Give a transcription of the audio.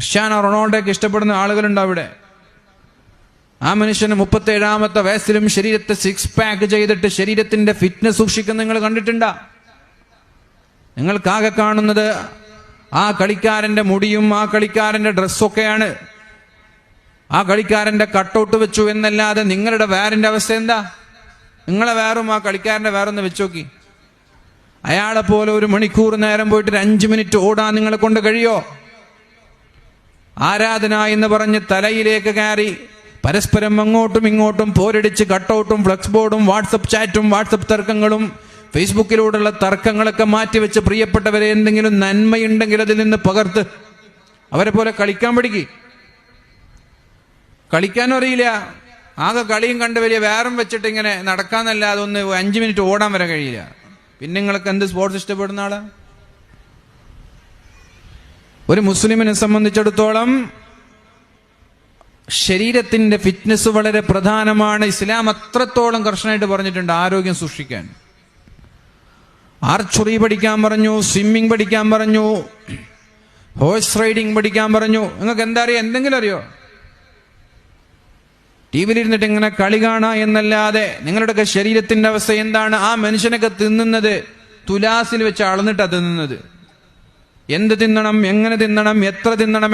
Cristiano റൊണാൾഡോയ്ക്ക് ഇഷ്ടപ്പെടുന്ന ആളുകളുണ്ട് അവിടെ. ആ മനുഷ്യന് 37-ാമത്തെ വയസ്സിലും ശരീരത്തെ 6 പാക്ക് ചെയ്തിട്ട് ശരീരത്തിന്റെ ഫിറ്റ്നസ് സൂക്ഷിക്കുന്ന നിങ്ങൾ കണ്ടിട്ടുണ്ടാ? നിങ്ങൾക്കാകെ കാണുന്നത് ആ കളിക്കാരന്റെ മുടിയും ആ കളിക്കാരന്റെ ഡ്രസ്സൊക്കെയാണ്. ആ കളിക്കാരന്റെ കട്ടൗട്ട് വെച്ചു എന്നല്ലാതെ നിങ്ങളുടെ വേറിന്റെ അവസ്ഥ എന്താ? നിങ്ങളെ വേറും ആ കളിക്കാരന്റെ വേറൊന്ന് വെച്ച് നോക്കി. അയാളെ പോലെ 1 മണിക്കൂർ നേരം പോയിട്ട് 5 മിനിറ്റ് ഓടാൻ നിങ്ങളെ കൊണ്ട് കഴിയോ? ആരാധന എന്ന് പറഞ്ഞ് തലയിലേക്ക് കയറി പരസ്പരം അങ്ങോട്ടും ഇങ്ങോട്ടും പോരടിച്ച് കട്ടൗട്ടും ഫ്ലക്സ് ബോർഡും വാട്സപ്പ് ചാറ്റും വാട്സപ്പ് തർക്കങ്ങളും ഫേസ്ബുക്കിലൂടെയുള്ള തർക്കങ്ങളൊക്കെ മാറ്റിവെച്ച് പ്രിയപ്പെട്ടവരെ എന്തെങ്കിലും നന്മയുണ്ടെങ്കിൽ അതിൽ നിന്ന് പകർത്ത് അവരെ പോലെ കളിക്കാൻ പഠിക്ക്. കളിക്കാനും അറിയില്ല, ആകെ കളിയും കണ്ട് വലിയ വേറും വെച്ചിട്ട് ഇങ്ങനെ നടക്കാന്നല്ലാതെ ഒന്ന് 5 മിനിറ്റ് ഓടാൻ വരെ കഴിയില്ല. പിന്നെ നിങ്ങൾക്ക് എന്ത് സ്പോർട്സ് ഇഷ്ടപ്പെടുന്ന ആളാ? ഒരു മുസ്ലിമിനെ സംബന്ധിച്ചിടത്തോളം ശരീരത്തിന്റെ ഫിറ്റ്നസ് വളരെ പ്രധാനമാണ്. ഇസ്ലാം അത്രത്തോളം കർശനമായിട്ട് പറഞ്ഞിട്ടുണ്ട് ആരോഗ്യം സൂക്ഷിക്കാൻ. ആർച്ചറി പഠിക്കാൻ പറഞ്ഞു, സ്വിമ്മിങ് പഠിക്കാൻ പറഞ്ഞു, ഹോഴ്സ് റൈഡിങ് പഠിക്കാൻ പറഞ്ഞു. നിങ്ങൾക്ക് എന്താ അറിയോ? എന്തെങ്കിലും അറിയോ? ടി വിയിലിരുന്നിട്ട് ഇങ്ങനെ കളി കാണാ എന്നല്ലാതെ നിങ്ങളുടെയൊക്കെ ശരീരത്തിന്റെ അവസ്ഥ എന്താണ്? ആ മനുഷ്യനൊക്കെ തിന്നുന്നത് തുലാസിൽ വെച്ച് അളന്നിട്ടാ തിന്നുന്നത്. എന്ത് തിന്നണം, എങ്ങനെ തിന്നണം, എത്ര തിന്നണം